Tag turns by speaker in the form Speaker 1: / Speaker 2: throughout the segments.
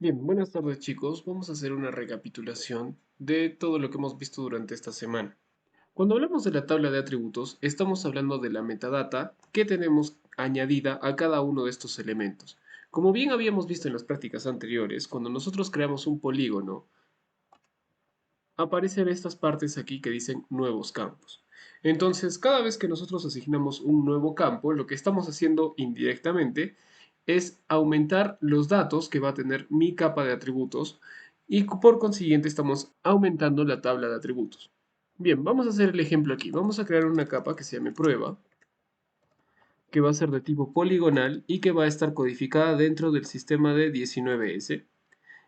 Speaker 1: Bien, buenas tardes chicos. Vamos a hacer una recapitulación de todo lo que hemos visto durante esta semana. Cuando hablamos de la tabla de atributos, estamos hablando de la metadata que tenemos añadida a cada uno de estos elementos. Como bien habíamos visto en las prácticas anteriores, cuando nosotros creamos un polígono, aparecen estas partes aquí que dicen nuevos campos. Entonces, cada vez que nosotros asignamos un nuevo campo, lo que estamos haciendo indirectamente es aumentar los datos que va a tener mi capa de atributos y por consiguiente estamos aumentando la tabla de atributos. Bien, vamos a hacer el ejemplo aquí. Vamos a crear una capa que se llame prueba, que va a ser de tipo poligonal y que va a estar codificada dentro del sistema de 19S.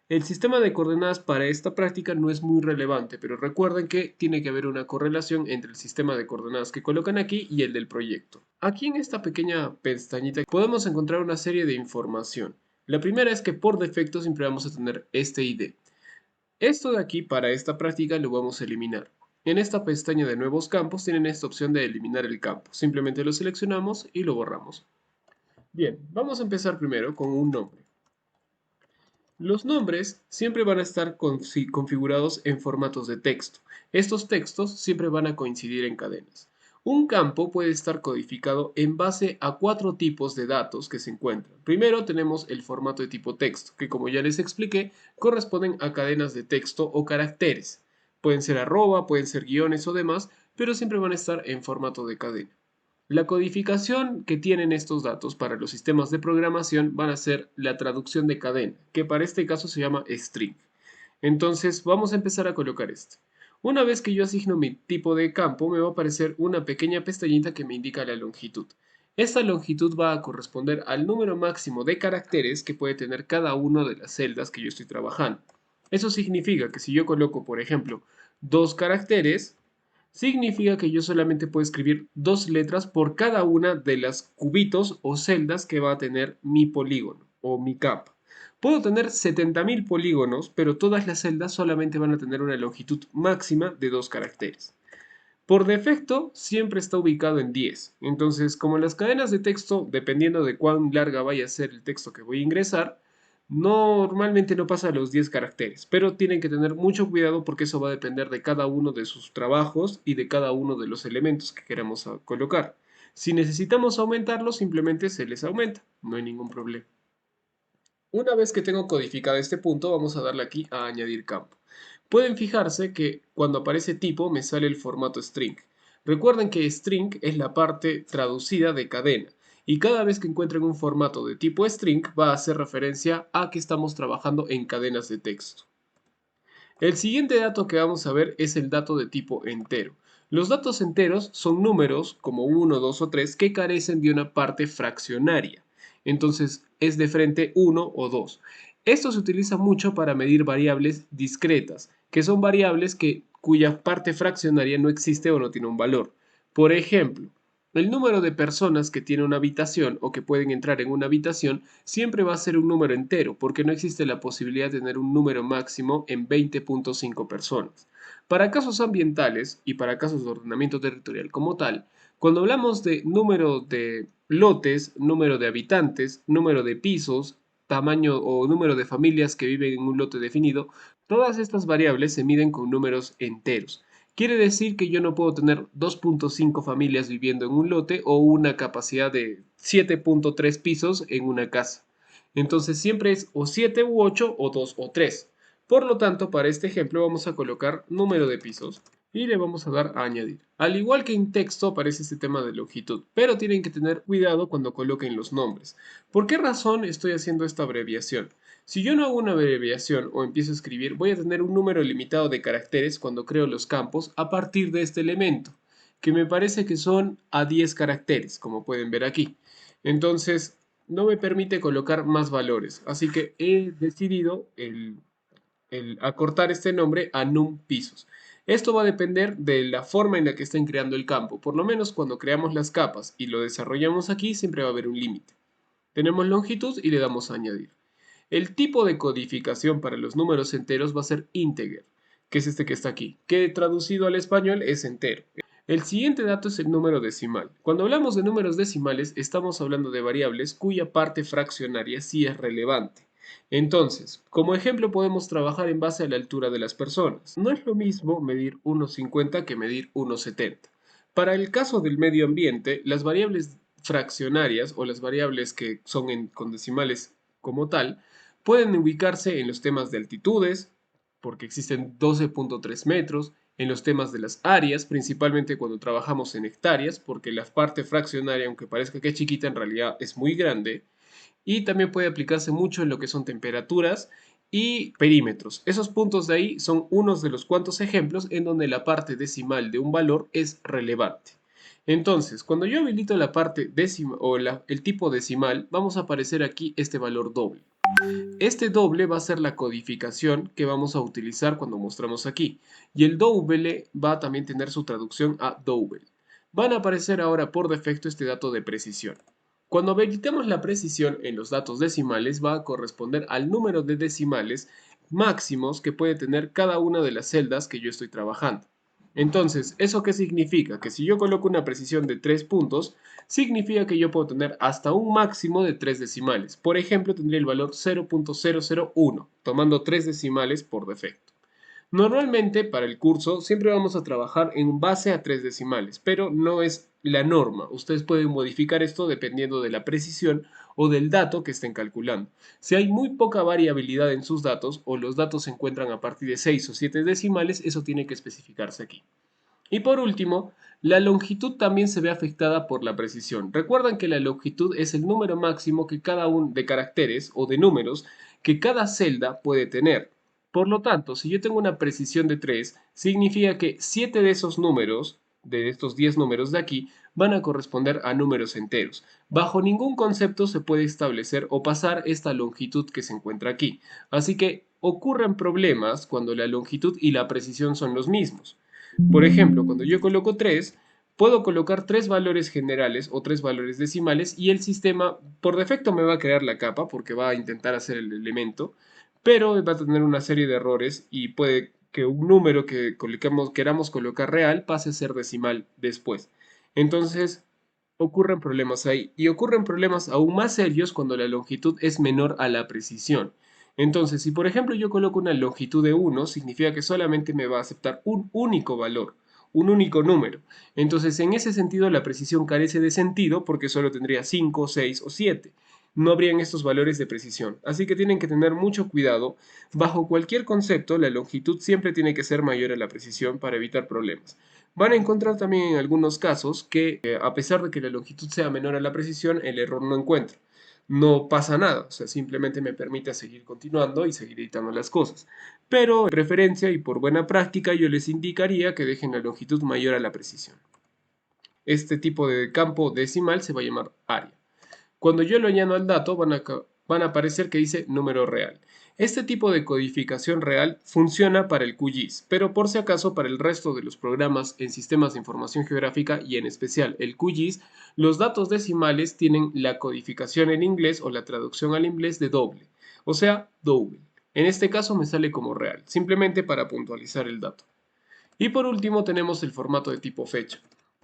Speaker 1: El sistema de coordenadas para esta práctica no es muy relevante, pero recuerden que tiene que haber una correlación entre el sistema de coordenadas que colocan aquí y el del proyecto. Aquí en esta pequeña pestañita podemos encontrar una serie de información. La primera es que por defecto siempre vamos a tener este ID. Esto de aquí para esta práctica lo vamos a eliminar. En esta pestaña de nuevos campos tienen esta opción de eliminar el campo. Simplemente lo seleccionamos y lo borramos. Bien, vamos a empezar primero con un nombre. Los nombres siempre van a estar configurados en formatos de texto. Estos textos siempre van a coincidir en cadenas. Un campo puede estar codificado en base a cuatro tipos de datos que se encuentran. Primero tenemos el formato de tipo texto, que como ya les expliqué, corresponden a cadenas de texto o caracteres. Pueden ser arroba, pueden ser guiones o demás, pero siempre van a estar en formato de cadena. La codificación que tienen estos datos para los sistemas de programación van a ser la traducción de cadena, que para este caso se llama string. Entonces vamos a empezar a colocar este. Una vez que yo asigno mi tipo de campo, me va a aparecer una pequeña pestañita que me indica la longitud. Esta longitud va a corresponder al número máximo de caracteres que puede tener cada una de las celdas que yo estoy trabajando. Eso significa que si yo coloco, por ejemplo, dos caracteres, significa que yo solamente puedo escribir dos letras por cada una de las cubitos o celdas que va a tener mi polígono o mi capa. Puedo tener 70.000 polígonos, pero todas las celdas solamente van a tener una longitud máxima de 2 caracteres. Por defecto, siempre está ubicado en 10. Entonces, como las cadenas de texto, dependiendo de cuán larga vaya a ser el texto que voy a ingresar, normalmente no pasa los 10 caracteres, pero tienen que tener mucho cuidado porque eso va a depender de cada uno de sus trabajos y de cada uno de los elementos que queramos colocar. Si necesitamos aumentarlo, simplemente se les aumenta, no hay ningún problema. Una vez que tengo codificado este punto, vamos a darle aquí a añadir campo. Pueden fijarse que cuando aparece tipo me sale el formato string. Recuerden que string es la parte traducida de cadena y cada vez que encuentren un formato de tipo string va a hacer referencia a que estamos trabajando en cadenas de texto. El siguiente dato que vamos a ver es el dato de tipo entero. Los datos enteros son números como 1, 2 o 3 que carecen de una parte fraccionaria. Entonces es de frente 1 o 2. Esto se utiliza mucho para medir variables discretas, que son variables cuya parte fraccionaria no existe o no tiene un valor. Por ejemplo, el número de personas que tiene una habitación o que pueden entrar en una habitación siempre va a ser un número entero, porque no existe la posibilidad de tener un número máximo en 20.5 personas. Para casos ambientales y para casos de ordenamiento territorial como tal, cuando hablamos de número de lotes, número de habitantes, número de pisos, tamaño o número de familias que viven en un lote definido, todas estas variables se miden con números enteros. Quiere decir que yo no puedo tener 2.5 familias viviendo en un lote o una capacidad de 7.3 pisos en una casa. Entonces siempre es o 7 u 8 o 2 o 3. Por lo tanto, para este ejemplo vamos a colocar número de pisos y le vamos a dar a añadir. Al igual que en texto aparece este tema de longitud, pero tienen que tener cuidado cuando coloquen los nombres. ¿Por qué razón estoy haciendo esta abreviación? Si yo no hago una abreviación o empiezo a escribir, voy a tener un número limitado de caracteres cuando creo los campos a partir de este elemento, que me parece que son a 10 caracteres, como pueden ver aquí. Entonces, no me permite colocar más valores, así que he decidido el acortar este nombre a num pisos. Esto va a depender de la forma en la que estén creando el campo. Por lo menos cuando creamos las capas y lo desarrollamos aquí, siempre va a haber un límite. Tenemos longitud y le damos a añadir. El tipo de codificación para los números enteros va a ser integer, que es este que está aquí, que traducido al español es entero. El siguiente dato es el número decimal. Cuando hablamos de números decimales, estamos hablando de variables cuya parte fraccionaria sí es relevante. Entonces, como ejemplo podemos trabajar en base a la altura de las personas. No es lo mismo medir 1,50 que medir 1,70. Para el caso del medio ambiente, las variables fraccionarias o las variables que son con decimales como tal, pueden ubicarse en los temas de altitudes, porque existen 12,3 metros, en los temas de las áreas, principalmente cuando trabajamos en hectáreas, porque la parte fraccionaria, aunque parezca que es chiquita, en realidad es muy grande, y también puede aplicarse mucho en lo que son temperaturas y perímetros. Esos puntos de ahí son unos de los cuantos ejemplos en donde la parte decimal de un valor es relevante. Entonces, cuando yo habilito la parte decimal o el tipo decimal, vamos a aparecer aquí este valor doble. Este doble va a ser la codificación que vamos a utilizar cuando mostramos aquí. Y el double va a también tener su traducción a double. Van a aparecer ahora por defecto este dato de precisión. Cuando habilitemos la precisión en los datos decimales va a corresponder al número de decimales máximos que puede tener cada una de las celdas que yo estoy trabajando. Entonces, ¿eso qué significa? Que si yo coloco una precisión de 3 puntos, significa que yo puedo tener hasta un máximo de 3 decimales. Por ejemplo, tendría el valor 0,001, tomando 3 decimales por defecto. Normalmente para el curso siempre vamos a trabajar en base a 3 decimales, pero no es la norma. Ustedes pueden modificar esto dependiendo de la precisión o del dato que estén calculando. Si hay muy poca variabilidad en sus datos o los datos se encuentran a partir de 6 o 7 decimales, eso tiene que especificarse aquí. Y por último, la longitud también se ve afectada por la precisión. Recuerdan que la longitud es el número máximo que cada uno de caracteres o de números que cada celda puede tener. Por lo tanto, si yo tengo una precisión de 3, significa que 7 de esos números, de estos 10 números de aquí, van a corresponder a números enteros. Bajo ningún concepto se puede establecer o pasar esta longitud que se encuentra aquí. Así que ocurren problemas cuando la longitud y la precisión son los mismos. Por ejemplo, cuando yo coloco 3, puedo colocar 3 valores generales o 3 valores decimales y el sistema por defecto me va a crear la capa porque va a intentar hacer el elemento, pero va a tener una serie de errores y puede que un número que queramos colocar real pase a ser decimal después. Entonces, ocurren problemas ahí y ocurren problemas aún más serios cuando la longitud es menor a la precisión. Entonces, si por ejemplo yo coloco una longitud de 1, significa que solamente me va a aceptar un único valor, un único número. Entonces, en ese sentido, la precisión carece de sentido porque solo tendría 5, 6 o 7. No habrían estos valores de precisión. Así que tienen que tener mucho cuidado. Bajo cualquier concepto, la longitud siempre tiene que ser mayor a la precisión para evitar problemas. Van a encontrar también en algunos casos que, a pesar de que la longitud sea menor a la precisión, el error no encuentra. No pasa nada, o sea, simplemente me permite seguir continuando y seguir editando las cosas. Pero, de preferencia y por buena práctica, yo les indicaría que dejen la longitud mayor a la precisión. Este tipo de campo decimal se va a llamar área. Cuando yo lo añado al dato van a aparecer que dice número real. Este tipo de codificación real funciona para el QGIS, pero por si acaso para el resto de los programas en sistemas de información geográfica y en especial el QGIS, los datos decimales tienen la codificación en inglés o la traducción al inglés de doble, o sea, double. En este caso me sale como real, simplemente para puntualizar el dato. Y por último tenemos el formato de tipo fecha.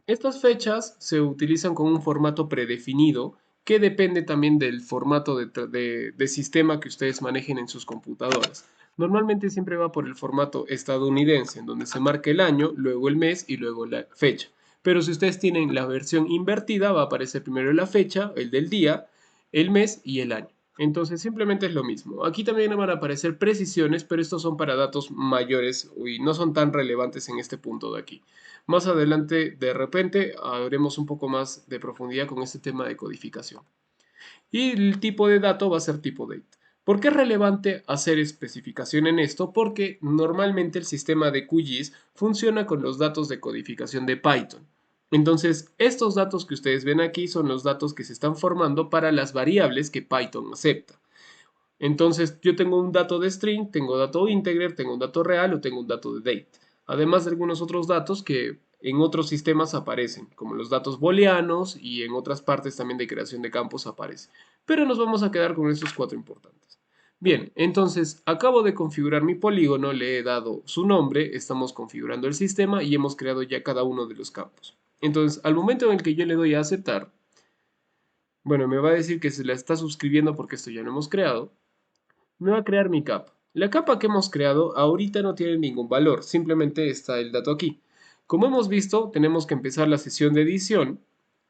Speaker 1: Estas fechas se utilizan con un formato predefinido que depende también del formato de sistema que ustedes manejen en sus computadoras. Normalmente siempre va por el formato estadounidense, en donde se marca el año, luego el mes y luego la fecha. Pero si ustedes tienen la versión invertida, va a aparecer primero la fecha, el del día, el mes y el año. Entonces simplemente es lo mismo. Aquí también van a aparecer precisiones, pero estos son para datos mayores y no son tan relevantes en este punto de aquí. Más adelante, de repente, haremos un poco más de profundidad con este tema de codificación. Y el tipo de dato va a ser tipo date. ¿Por qué es relevante hacer especificación en esto? Porque normalmente el sistema de QGIS funciona con los datos de codificación de Python. Entonces, estos datos que ustedes ven aquí son los datos que se están formando para las variables que Python acepta. Entonces, yo tengo un dato de string, tengo dato integer, tengo un dato real o tengo un dato de date. Además de algunos otros datos que en otros sistemas aparecen, como los datos booleanos y en otras partes también de creación de campos aparece. Pero nos vamos a quedar con estos cuatro importantes. Bien, entonces acabo de configurar mi polígono, le he dado su nombre, estamos configurando el sistema y hemos creado ya cada uno de los campos. Entonces, al momento en el que yo le doy a aceptar, bueno, me va a decir que se la está suscribiendo porque esto ya lo hemos creado. me va a crear mi capa. La capa que hemos creado ahorita no tiene ningún valor, simplemente está el dato aquí. Como hemos visto, tenemos que empezar la sesión de edición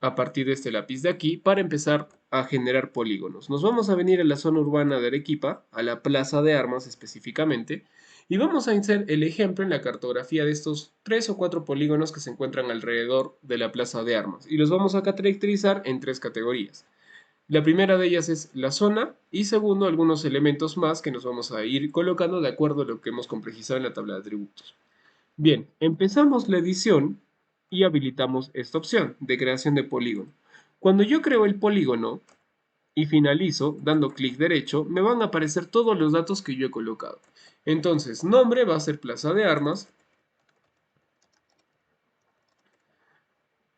Speaker 1: a partir de este lápiz de aquí para empezar a generar polígonos. Nos vamos a venir a la zona urbana de Arequipa, a la Plaza de Armas específicamente, y vamos a hacer el ejemplo en la cartografía de estos 3 o 4 polígonos que se encuentran alrededor de la Plaza de Armas. Y los vamos a caracterizar en 3 categorías. La primera de ellas es la zona y segundo algunos elementos más que nos vamos a ir colocando de acuerdo a lo que hemos complejizado en la tabla de atributos. Bien, empezamos la edición y habilitamos esta opción de creación de polígono. Cuando yo creo el polígono y finalizo dando clic derecho, me van a aparecer todos los datos que yo he colocado. Entonces, nombre va a ser Plaza de Armas.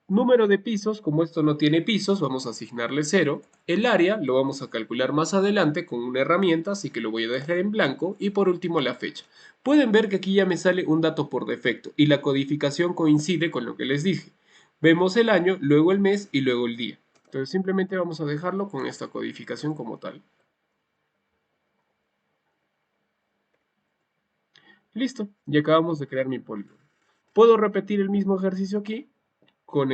Speaker 1: Número de pisos, como esto no tiene pisos, vamos a asignarle 0. El área lo vamos a calcular más adelante con una herramienta, así que lo voy a dejar en blanco. Y por último la fecha. Pueden ver que aquí ya me sale un dato por defecto y la codificación coincide con lo que les dije. Vemos el año, luego el mes y luego el día. Entonces simplemente vamos a dejarlo con esta codificación como tal. Listo, y acabamos de crear mi polígono. Puedo repetir el mismo ejercicio aquí con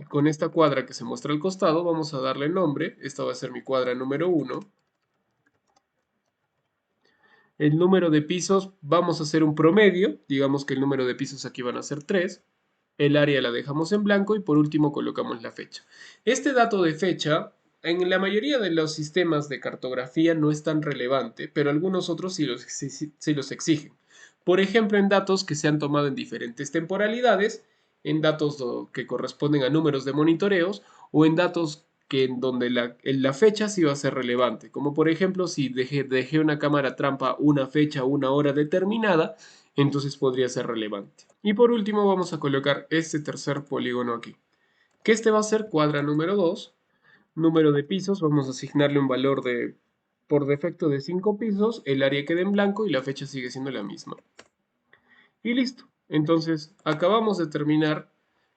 Speaker 1: con esta cuadra que se muestra al costado. Vamos a darle nombre. Esta va a ser mi cuadra número 1. El número de pisos vamos a hacer un promedio. Digamos que el número de pisos aquí van a ser 3. El área la dejamos en blanco y por último colocamos la fecha. Este dato de fecha en la mayoría de los sistemas de cartografía no es tan relevante, pero algunos otros sí los exigen. Por ejemplo, en datos que se han tomado en diferentes temporalidades, en datos que corresponden a números de monitoreos o en datos que en donde la fecha sí va a ser relevante. Como por ejemplo, si dejé una cámara trampa una fecha o una hora determinada, entonces podría ser relevante. Y por último vamos a colocar este tercer polígono aquí, que este va a ser cuadra número 2. Número de pisos, vamos a asignarle un valor de, por defecto, de 5 pisos, el área queda en blanco y la fecha sigue siendo la misma. Y listo. Entonces, acabamos de terminar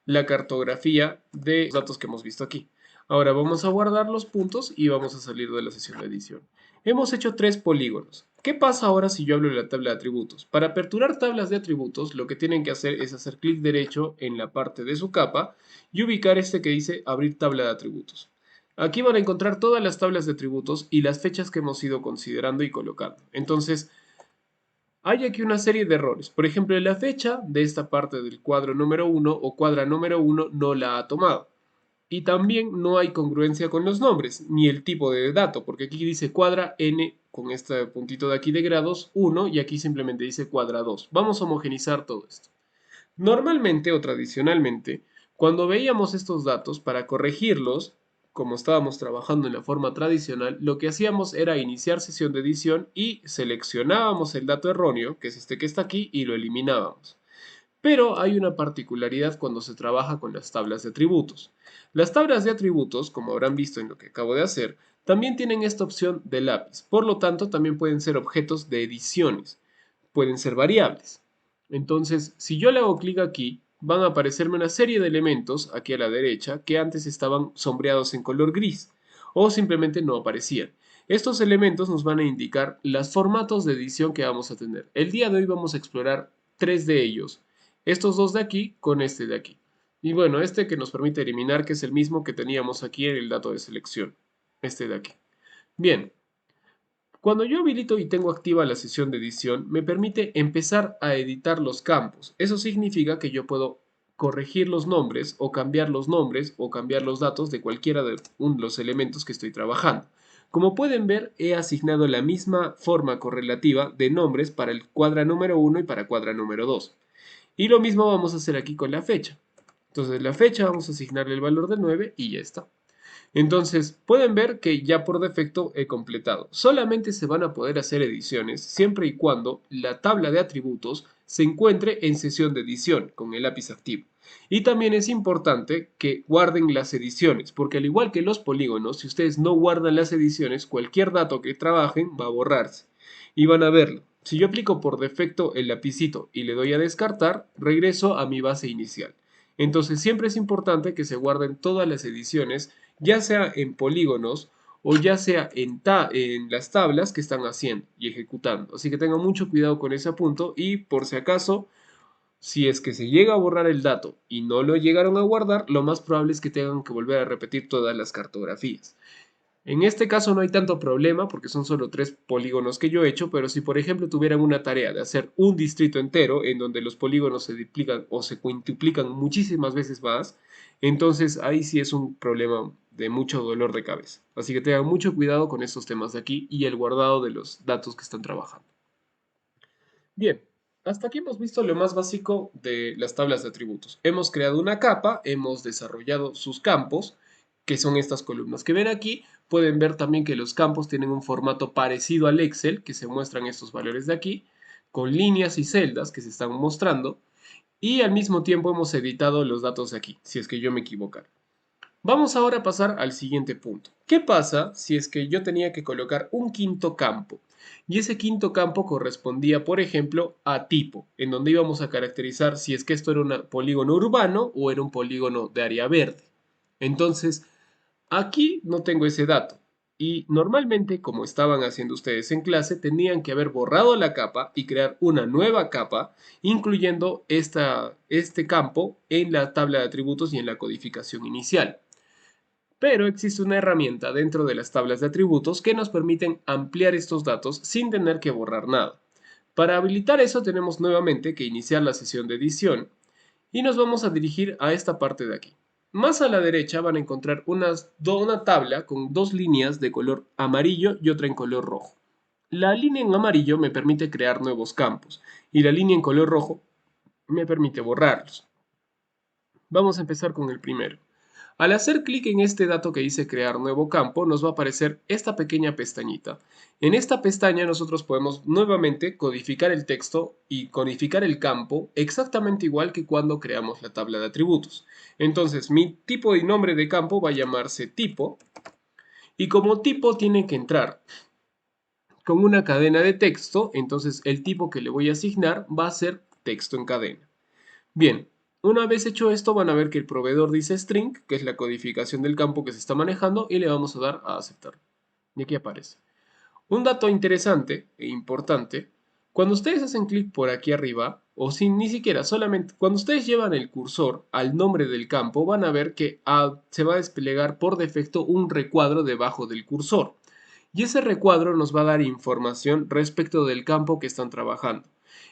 Speaker 1: la cartografía de los datos que hemos visto aquí. Ahora vamos a guardar los puntos y vamos a salir de la sesión de edición. Hemos hecho 3 polígonos. ¿Qué pasa ahora si yo hablo de la tabla de atributos? Para aperturar tablas de atributos, lo que tienen que hacer es hacer clic derecho en la parte de su capa y ubicar este que dice abrir tabla de atributos. Aquí van a encontrar todas las tablas de atributos y las fechas que hemos ido considerando y colocando. Entonces, hay aquí una serie de errores. Por ejemplo, la fecha de esta parte del cuadro número 1 o cuadra número 1 no la ha tomado. Y también no hay congruencia con los nombres, ni el tipo de dato, porque aquí dice cuadra n con este puntito de aquí de grados 1 y aquí simplemente dice cuadra 2. Vamos a homogenizar todo esto. Normalmente o tradicionalmente, cuando veíamos estos datos, para corregirlos, como estábamos trabajando en la forma tradicional, lo que hacíamos era iniciar sesión de edición y seleccionábamos el dato erróneo, que es este que está aquí, y lo eliminábamos. Pero hay una particularidad cuando se trabaja con las tablas de atributos. Las tablas de atributos, como habrán visto en lo que acabo de hacer, también tienen esta opción de lápiz. Por lo tanto, también pueden ser objetos de ediciones. Pueden ser variables. Entonces, si yo le hago clic aquí, van a aparecerme una serie de elementos aquí a la derecha que antes estaban sombreados en color gris o simplemente no aparecían. Estos elementos nos van a indicar los formatos de edición que vamos a tener. El día de hoy vamos a explorar 3 de ellos. Estos 2 de aquí con este de aquí. Y bueno, este que nos permite eliminar, que es el mismo que teníamos aquí en el dato de selección. Este de aquí. Bien, cuando yo habilito y tengo activa la sesión de edición, me permite empezar a editar los campos. Eso significa que yo puedo corregir los nombres o cambiar los nombres o cambiar los datos de cualquiera de los elementos que estoy trabajando. Como pueden ver, he asignado la misma forma correlativa de nombres para el cuadra número 1 y para cuadra número 2. Y lo mismo vamos a hacer aquí con la fecha. Entonces la fecha vamos a asignarle el valor de 9 y ya está. Entonces, pueden ver que ya por defecto he completado. Solamente se van a poder hacer ediciones siempre y cuando la tabla de atributos se encuentre en sesión de edición con el lápiz activo. Y también es importante que guarden las ediciones, porque al igual que los polígonos, si ustedes no guardan las ediciones, cualquier dato que trabajen va a borrarse y van a verlo. Si yo aplico por defecto el lapicito y le doy a descartar, regreso a mi base inicial. Entonces siempre es importante que se guarden todas las ediciones, ya sea en polígonos o ya sea en las tablas que están haciendo y ejecutando. Así que tengan mucho cuidado con ese punto y por si acaso, si es que se llega a borrar el dato y no lo llegaron a guardar, lo más probable es que tengan que volver a repetir todas las cartografías. En este caso no hay tanto problema porque son solo 3 polígonos que yo he hecho, pero si por ejemplo tuvieran una tarea de hacer un distrito entero en donde los polígonos se duplican o se quintuplican muchísimas veces más, entonces ahí sí es un problema de mucho dolor de cabeza. Así que tengan mucho cuidado con estos temas de aquí y el guardado de los datos que están trabajando. Bien, hasta aquí hemos visto lo más básico de las tablas de atributos. Hemos creado una capa, hemos desarrollado sus campos, que son estas columnas que ven aquí. Pueden ver también que los campos tienen un formato parecido al Excel, que se muestran estos valores de aquí, con líneas y celdas que se están mostrando. Y al mismo tiempo hemos editado los datos de aquí, si es que yo me equivocara. Vamos ahora a pasar al siguiente punto. ¿Qué pasa si es que yo tenía que colocar un quinto campo? Y ese quinto campo correspondía, por ejemplo, a tipo, en donde íbamos a caracterizar si es que esto era un polígono urbano o era un polígono de área verde. Entonces, aquí no tengo ese dato. Y normalmente, como estaban haciendo ustedes en clase, tenían que haber borrado la capa y crear una nueva capa, incluyendo este campo en la tabla de atributos y en la codificación inicial. Pero existe una herramienta dentro de las tablas de atributos que nos permiten ampliar estos datos sin tener que borrar nada. Para habilitar eso tenemos nuevamente que iniciar la sesión de edición y nos vamos a dirigir a esta parte de aquí. Más a la derecha van a encontrar una tabla con 2 líneas de color amarillo y otra en color rojo. La línea en amarillo me permite crear nuevos campos y la línea en color rojo me permite borrarlos. Vamos a empezar con el primero. Al hacer clic en este dato que dice crear nuevo campo, nos va a aparecer esta pequeña pestañita. En esta pestaña nosotros podemos nuevamente codificar el texto y codificar el campo exactamente igual que cuando creamos la tabla de atributos. Entonces mi tipo y nombre de campo va a llamarse tipo y como tipo tiene que entrar con una cadena de texto, entonces el tipo que le voy a asignar va a ser texto en cadena. Bien, una vez hecho esto van a ver que el proveedor dice string, que es la codificación del campo que se está manejando, y le vamos a dar a aceptar. Y aquí aparece. Un dato interesante e importante, cuando ustedes hacen clic por aquí arriba, o sin ni siquiera, solamente cuando ustedes llevan el cursor al nombre del campo, van a ver que se va a desplegar por defecto un recuadro debajo del cursor. Y ese recuadro nos va a dar información respecto del campo que están trabajando.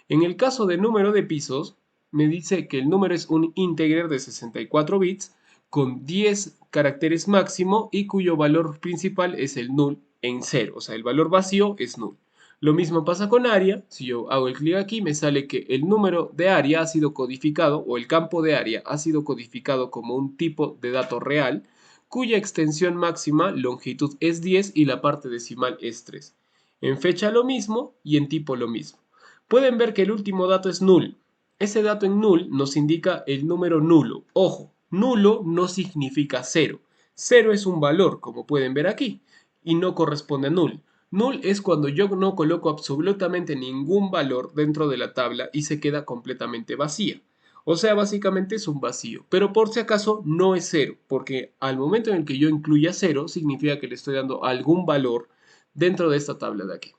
Speaker 1: En el caso de número de pisos, me dice que el número es un integer de 64 bits con 10 caracteres máximo y cuyo valor principal es el null en 0, o sea, el valor vacío es null. Lo mismo pasa con área, si yo hago el clic aquí me sale que el número de área ha sido codificado o el campo de área ha sido codificado como un tipo de dato real cuya extensión máxima longitud es 10 y la parte decimal es 3. En fecha lo mismo y en tipo lo mismo. Pueden ver que el último dato es null. Ese dato en null nos indica el número nulo. Ojo, nulo no significa cero. Cero es un valor, como pueden ver aquí, y no corresponde a null. Null es cuando yo no coloco absolutamente ningún valor dentro de la tabla y se queda completamente vacía. O sea, básicamente es un vacío. Pero por si acaso no es cero, porque al momento en el que yo incluya cero, significa que le estoy dando algún valor dentro de esta tabla de aquí.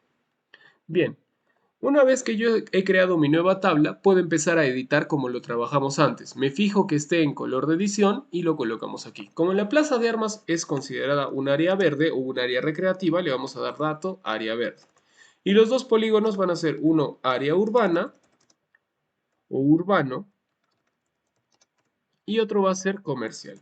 Speaker 1: Bien, una vez que yo he creado mi nueva tabla, puedo empezar a editar como lo trabajamos antes. Me fijo que esté en color de edición y lo colocamos aquí. Como la plaza de armas es considerada un área verde o un área recreativa, le vamos a dar dato área verde. Y los dos polígonos van a ser uno área urbana o urbano y otro va a ser comercial.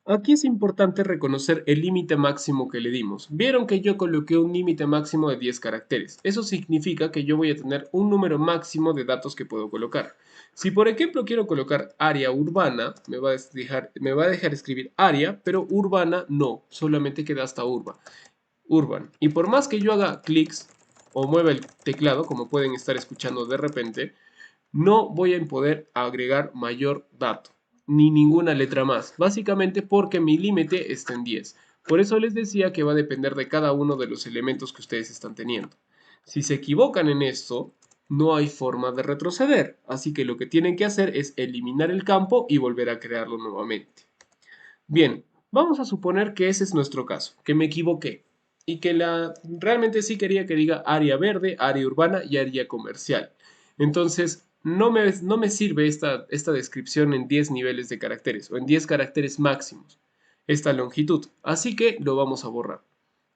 Speaker 1: Aquí es importante reconocer el límite máximo que le dimos. Vieron que yo coloqué un límite máximo de 10 caracteres. Eso significa que yo voy a tener un número máximo de datos que puedo colocar. Si por ejemplo quiero colocar área urbana, me va a dejar escribir área, pero urbana no, solamente queda hasta urban. Y por más que yo haga clics o mueva el teclado, como pueden estar escuchando de repente, no voy a poder agregar mayor dato, ni ninguna letra más, básicamente porque mi límite está en 10. Por eso les decía que va a depender de cada uno de los elementos que ustedes están teniendo. Si se equivocan en esto, no hay forma de retroceder. Así que lo que tienen que hacer es eliminar el campo y volver a crearlo nuevamente. Bien, vamos a suponer que ese es nuestro caso, que me equivoqué y que realmente sí quería que diga área verde, área urbana y área comercial. Entonces, no me sirve esta descripción en 10 niveles de caracteres o en 10 caracteres máximos, esta longitud. Así que lo vamos a borrar.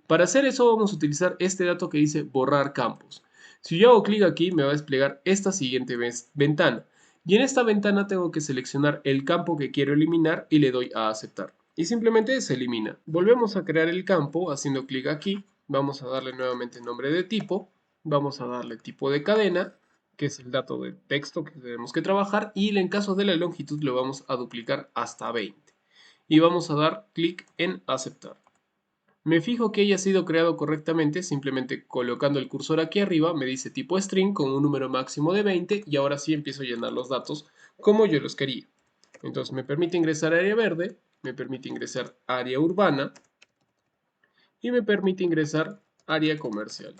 Speaker 1: Para hacer eso vamos a utilizar este dato que dice borrar campos. Si yo hago clic aquí me va a desplegar esta siguiente ventana. Y en esta ventana tengo que seleccionar el campo que quiero eliminar y le doy a aceptar. Y simplemente se elimina. Volvemos a crear el campo haciendo clic aquí. Vamos a darle nuevamente nombre de tipo. Vamos a darle tipo de cadena, que es el dato de texto que tenemos que trabajar. Y en caso de la longitud lo vamos a duplicar hasta 20. Y vamos a dar clic en aceptar. Me fijo que haya sido creado correctamente, simplemente colocando el cursor aquí arriba me dice tipo string con un número máximo de 20 y ahora sí empiezo a llenar los datos como yo los quería. Entonces me permite ingresar área verde, me permite ingresar área urbana y me permite ingresar área comercial,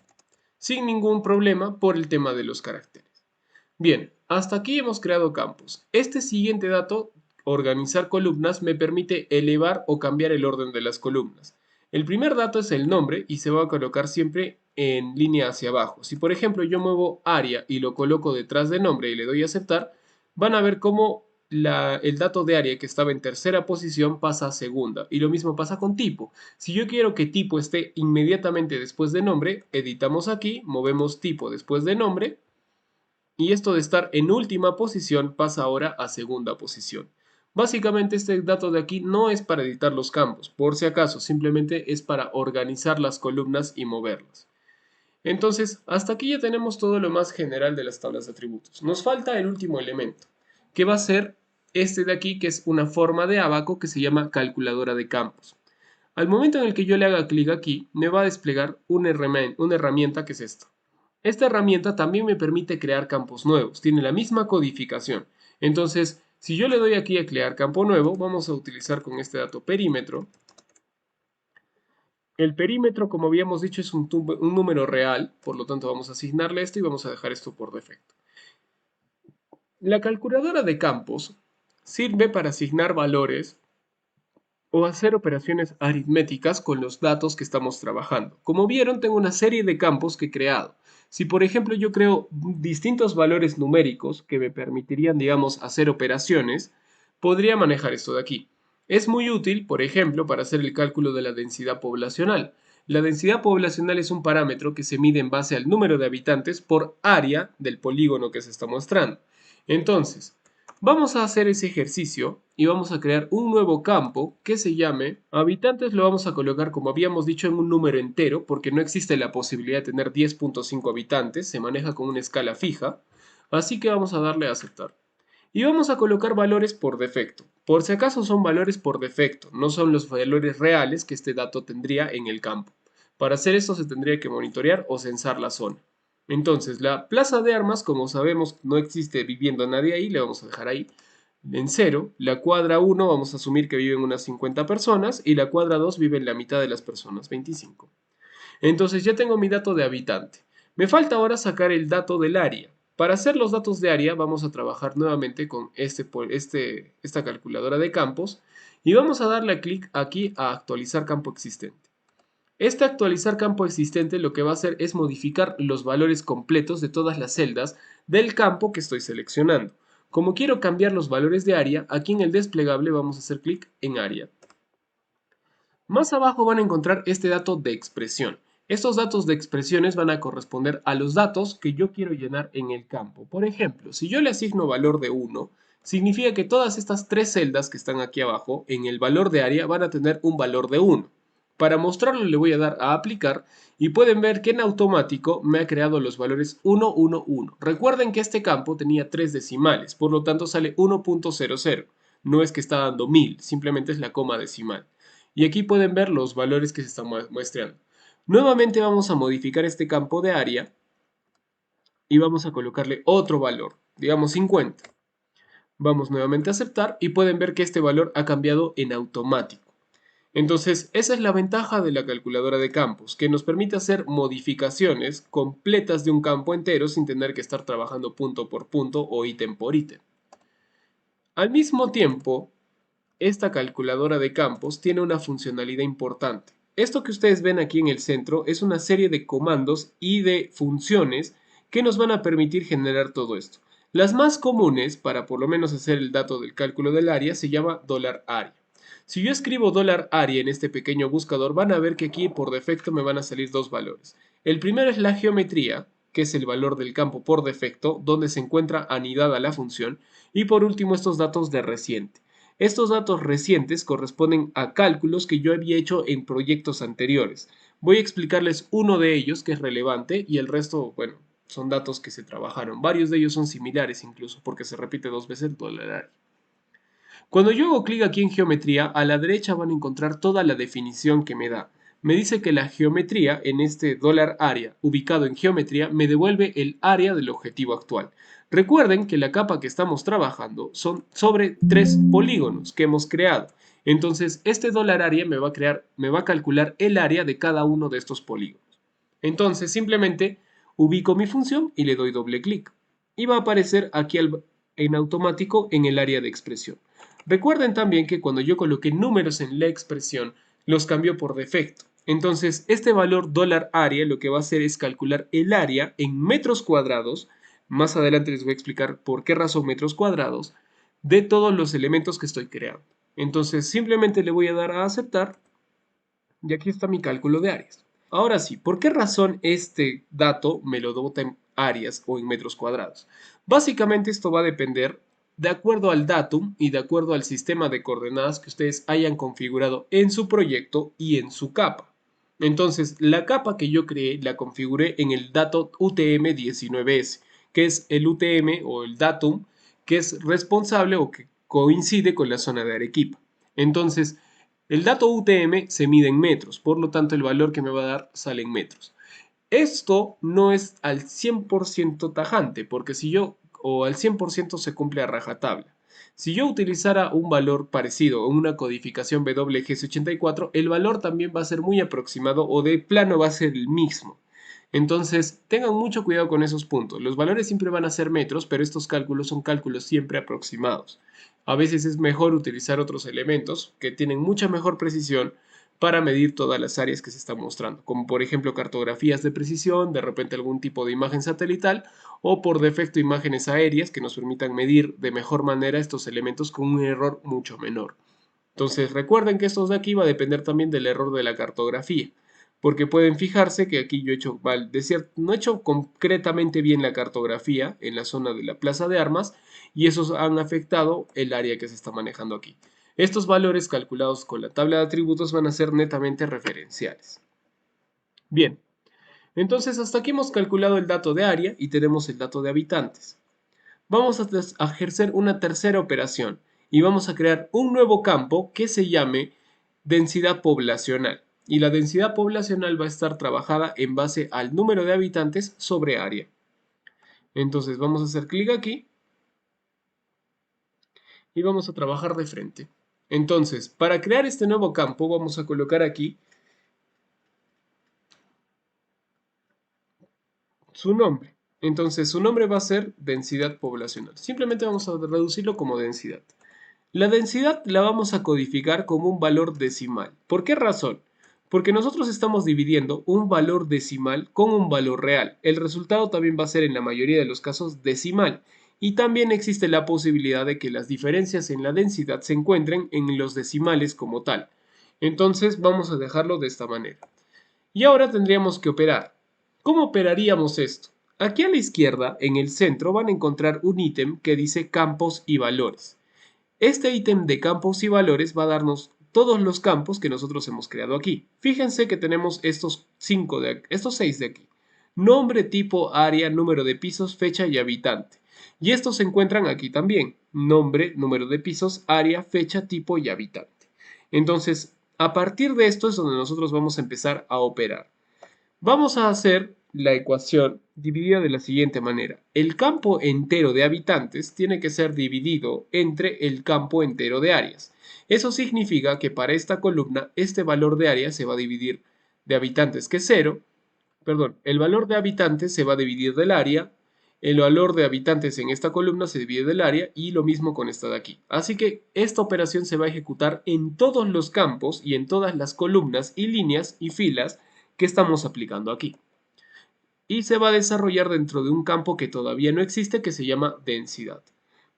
Speaker 1: sin ningún problema por el tema de los caracteres. Bien, hasta aquí hemos creado campos. Este siguiente dato, organizar columnas, me permite elevar o cambiar el orden de las columnas. El primer dato es el nombre y se va a colocar siempre en línea hacia abajo. Si por ejemplo yo muevo área y lo coloco detrás de nombre y le doy a aceptar, van a ver cómo el dato de área que estaba en tercera posición pasa a segunda. Y lo mismo pasa con tipo. Si yo quiero que tipo esté inmediatamente después de nombre, editamos aquí, movemos tipo después de nombre y esto de estar en última posición pasa ahora a segunda posición. Básicamente este dato de aquí no es para editar los campos, por si acaso, simplemente es para organizar las columnas y moverlas. Entonces, hasta aquí ya tenemos todo lo más general de las tablas de atributos. Nos falta el último elemento, que va a ser este de aquí, que es una forma de abaco que se llama calculadora de campos. Al momento en el que yo le haga clic aquí, me va a desplegar una herramienta que es esta. Esta herramienta también me permite crear campos nuevos, tiene la misma codificación. Entonces, si yo le doy aquí a crear campo nuevo, vamos a utilizar con este dato perímetro. El perímetro, como habíamos dicho, es un número real, por lo tanto vamos a asignarle esto y vamos a dejar esto por defecto. La calculadora de campos sirve para asignar valores o hacer operaciones aritméticas con los datos que estamos trabajando. Como vieron, tengo una serie de campos que he creado. Si por ejemplo yo creo distintos valores numéricos que me permitirían, digamos, hacer operaciones, podría manejar esto de aquí. Es muy útil, por ejemplo, para hacer el cálculo de la densidad poblacional. La densidad poblacional es un parámetro que se mide en base al número de habitantes por área del polígono que se está mostrando. Entonces, vamos a hacer ese ejercicio y vamos a crear un nuevo campo que se llame habitantes. Lo vamos a colocar, como habíamos dicho, en un número entero porque no existe la posibilidad de tener 10.5 habitantes, se maneja con una escala fija, así que vamos a darle a aceptar. Y vamos a colocar valores por defecto. Por si acaso son valores por defecto, no son los valores reales que este dato tendría en el campo. Para hacer esto se tendría que monitorear o censar la zona. Entonces, la plaza de armas, como sabemos, no existe viviendo nadie ahí, le vamos a dejar ahí en 0. La cuadra 1 vamos a asumir que viven unas 50 personas y la cuadra 2 viven la mitad de las personas, 25. Entonces ya tengo mi dato de habitante. Me falta ahora sacar el dato del área. Para hacer los datos de área vamos a trabajar nuevamente con esta calculadora de campos y vamos a darle clic aquí a actualizar campo existente. Este actualizar campo existente lo que va a hacer es modificar los valores completos de todas las celdas del campo que estoy seleccionando. Como quiero cambiar los valores de área, aquí en el desplegable vamos a hacer clic en área. Más abajo van a encontrar este dato de expresión. Estos datos de expresiones van a corresponder a los datos que yo quiero llenar en el campo. Por ejemplo, si yo le asigno valor de 1, significa que todas estas tres celdas que están aquí abajo en el valor de área van a tener un valor de 1. Para mostrarlo le voy a dar a aplicar y pueden ver que en automático me ha creado los valores 1, 1, 1. Recuerden que este campo tenía 3 decimales, por lo tanto sale 1.00. No es que está dando 1000, simplemente es la coma decimal. Y aquí pueden ver los valores que se están muestrando. Nuevamente vamos a modificar este campo de área y vamos a colocarle otro valor, digamos 50. Vamos nuevamente a aceptar y pueden ver que este valor ha cambiado en automático. Entonces, esa es la ventaja de la calculadora de campos, que nos permite hacer modificaciones completas de un campo entero sin tener que estar trabajando punto por punto o ítem por ítem. Al mismo tiempo, esta calculadora de campos tiene una funcionalidad importante. Esto que ustedes ven aquí en el centro es una serie de comandos y de funciones que nos van a permitir generar todo esto. Las más comunes para por lo menos hacer el dato del cálculo del área se llama $area. Si yo escribo $area en este pequeño buscador, van a ver que aquí por defecto me van a salir dos valores. El primero es la geometría, que es el valor del campo por defecto, donde se encuentra anidada la función, y por último estos datos de reciente. Estos datos recientes corresponden a cálculos que yo había hecho en proyectos anteriores. Voy a explicarles uno de ellos que es relevante y el resto, bueno, son datos que se trabajaron. Varios de ellos son similares incluso porque se repite dos veces el $. Cuando yo hago clic aquí en geometría, a la derecha van a encontrar toda la definición que me da. Me dice que la geometría en este $area ubicado en geometría me devuelve el área del objetivo actual. Recuerden que la capa que estamos trabajando son sobre 3 polígonos que hemos creado. Entonces, este $area me va a calcular el área de cada uno de estos polígonos. Entonces, simplemente ubico mi función y le doy doble clic. Y va a aparecer aquí en automático en el área de expresión. Recuerden también que cuando yo coloqué números en la expresión, los cambió por defecto. Entonces, este valor $area lo que va a hacer es calcular el área en metros cuadrados. Más adelante les voy a explicar por qué razón metros cuadrados de todos los elementos que estoy creando. Entonces, simplemente le voy a dar a aceptar y aquí está mi cálculo de áreas. Ahora sí, ¿por qué razón este dato me lo dota en áreas o en metros cuadrados? Básicamente esto va a depender de acuerdo al datum y de acuerdo al sistema de coordenadas que ustedes hayan configurado en su proyecto y en su capa. Entonces, la capa que yo creé la configuré en el dato UTM-19S, que es el UTM o el datum que es responsable o que coincide con la zona de Arequipa. Entonces, el dato UTM se mide en metros, por lo tanto el valor que me va a dar sale en metros. Esto no es al 100% tajante, porque si yo, o al 100% se cumple a rajatabla. Si yo utilizara un valor parecido en una codificación WGS84, el valor también va a ser muy aproximado o de plano va a ser el mismo. Entonces, tengan mucho cuidado con esos puntos. Los valores siempre van a ser metros, pero estos cálculos son cálculos siempre aproximados. A veces es mejor utilizar otros elementos que tienen mucha mejor precisión para medir todas las áreas que se están mostrando, como por ejemplo cartografías de precisión, de repente algún tipo de imagen satelital o por defecto imágenes aéreas que nos permitan medir de mejor manera estos elementos con un error mucho menor. Entonces recuerden que esto de aquí va a depender también del error de la cartografía, porque pueden fijarse que aquí yo he hecho mal, no he hecho concretamente bien la cartografía en la zona de la plaza de armas y esos han afectado el área que se está manejando aquí. Estos valores calculados con la tabla de atributos van a ser netamente referenciales. Bien, entonces hasta aquí hemos calculado el dato de área y tenemos el dato de habitantes. Vamos a ejercer una tercera operación y vamos a crear un nuevo campo que se llame densidad poblacional. Y la densidad poblacional va a estar trabajada en base al número de habitantes sobre área. Entonces vamos a hacer clic aquí y vamos a trabajar de frente. Entonces, para crear este nuevo campo vamos a colocar aquí su nombre. Entonces su nombre va a ser densidad poblacional. Simplemente vamos a reducirlo como densidad. La densidad la vamos a codificar como un valor decimal. ¿Por qué razón? Porque nosotros estamos dividiendo un valor decimal con un valor real. El resultado también va a ser en la mayoría de los casos decimal. Y también existe la posibilidad de que las diferencias en la densidad se encuentren en los decimales como tal. Entonces vamos a dejarlo de esta manera. Y ahora tendríamos que operar. ¿Cómo operaríamos esto? Aquí a la izquierda, en el centro, van a encontrar un ítem que dice campos y valores. Este ítem de campos y valores va a darnos todos los campos que nosotros hemos creado aquí. Fíjense que tenemos estos 6 de aquí. Nombre, tipo, área, número de pisos, fecha y habitante. Y estos se encuentran aquí también. Nombre, número de pisos, área, fecha, tipo y habitante. Entonces, a partir de esto es donde nosotros vamos a empezar a operar. Vamos a hacer la ecuación dividida de la siguiente manera. El campo entero de habitantes tiene que ser dividido entre el campo entero de áreas. Eso significa que para esta columna, este valor de área se va a dividir de habitantes, que es 0. Perdón, el valor de habitantes se va a dividir del área, el valor de habitantes en esta columna se divide del área y lo mismo con esta de aquí. Así que esta operación se va a ejecutar en todos los campos y en todas las columnas y líneas y filas que estamos aplicando aquí. Y se va a desarrollar dentro de un campo que todavía no existe, que se llama densidad.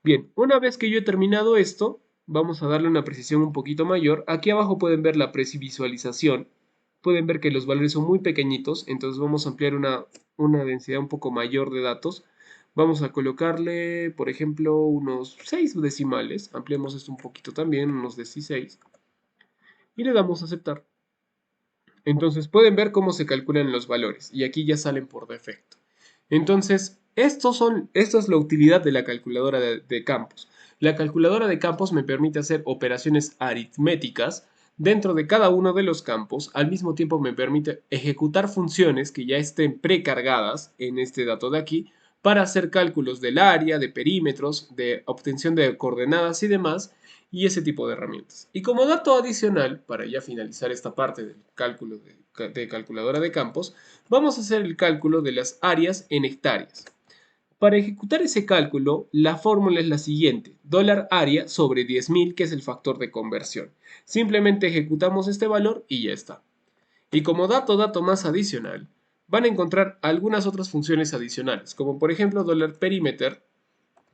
Speaker 1: Bien, una vez que yo he terminado esto, vamos a darle una precisión un poquito mayor. Aquí abajo pueden ver la previsualización. Pueden ver que los valores son muy pequeñitos, entonces vamos a ampliar una densidad un poco mayor de datos. Vamos a colocarle, por ejemplo, unos 6 decimales. Ampliemos esto un poquito también, unos 16. Y le damos a aceptar. Entonces pueden ver cómo se calculan los valores y aquí ya salen por defecto. Entonces, esta es la utilidad de la calculadora de campos. La calculadora de campos me permite hacer operaciones aritméticas dentro de cada uno de los campos. Al mismo tiempo me permite ejecutar funciones que ya estén precargadas en este dato de aquí para hacer cálculos del área, de perímetros, de obtención de coordenadas y demás, y ese tipo de herramientas. Y como dato adicional, para ya finalizar esta parte del cálculo de calculadora de campos, vamos a hacer el cálculo de las áreas en hectáreas. Para ejecutar ese cálculo, la fórmula es la siguiente, $área sobre 10.000, que es el factor de conversión. Simplemente ejecutamos este valor y ya está. Y como dato más adicional, van a encontrar algunas otras funciones adicionales, como por ejemplo $perimeter,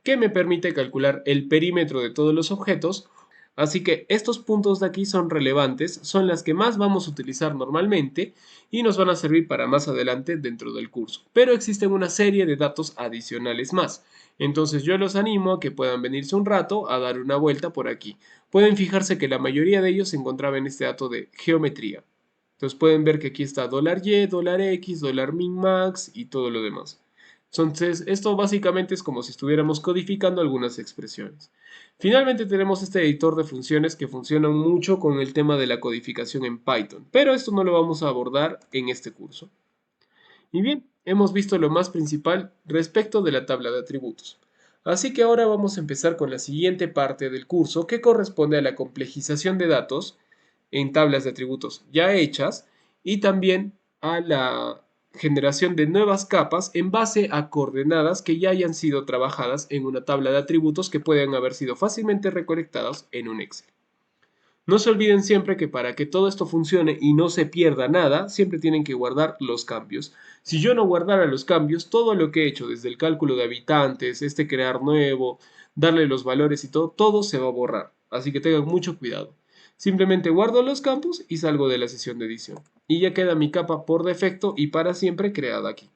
Speaker 1: que me permite calcular el perímetro de todos los objetos. Así que estos puntos de aquí son relevantes, son las que más vamos a utilizar normalmente y nos van a servir para más adelante dentro del curso. Pero existen una serie de datos adicionales más. Entonces yo los animo a que puedan venirse un rato a dar una vuelta por aquí. Pueden fijarse que la mayoría de ellos se encontraba en este dato de geometría. Entonces pueden ver que aquí está $y, $x, $min-max y todo lo demás. Entonces, esto básicamente es como si estuviéramos codificando algunas expresiones. Finalmente tenemos este editor de funciones que funciona mucho con el tema de la codificación en Python, pero esto no lo vamos a abordar en este curso. Y bien, hemos visto lo más principal respecto de la tabla de atributos. Así que ahora vamos a empezar con la siguiente parte del curso que corresponde a la complejización de datos en tablas de atributos ya hechas y también a la generación de nuevas capas en base a coordenadas que ya hayan sido trabajadas en una tabla de atributos que pueden haber sido fácilmente recolectados en un Excel. No se olviden siempre que para que todo esto funcione y no se pierda nada, siempre tienen que guardar los cambios. Si yo no guardara los cambios, todo lo que he hecho desde el cálculo de habitantes, crear nuevo, darle los valores y todo, todo se va a borrar. Así que tengan mucho cuidado. Simplemente guardo los campos y salgo de la sesión de edición. Y ya queda mi capa por defecto y para siempre creada aquí.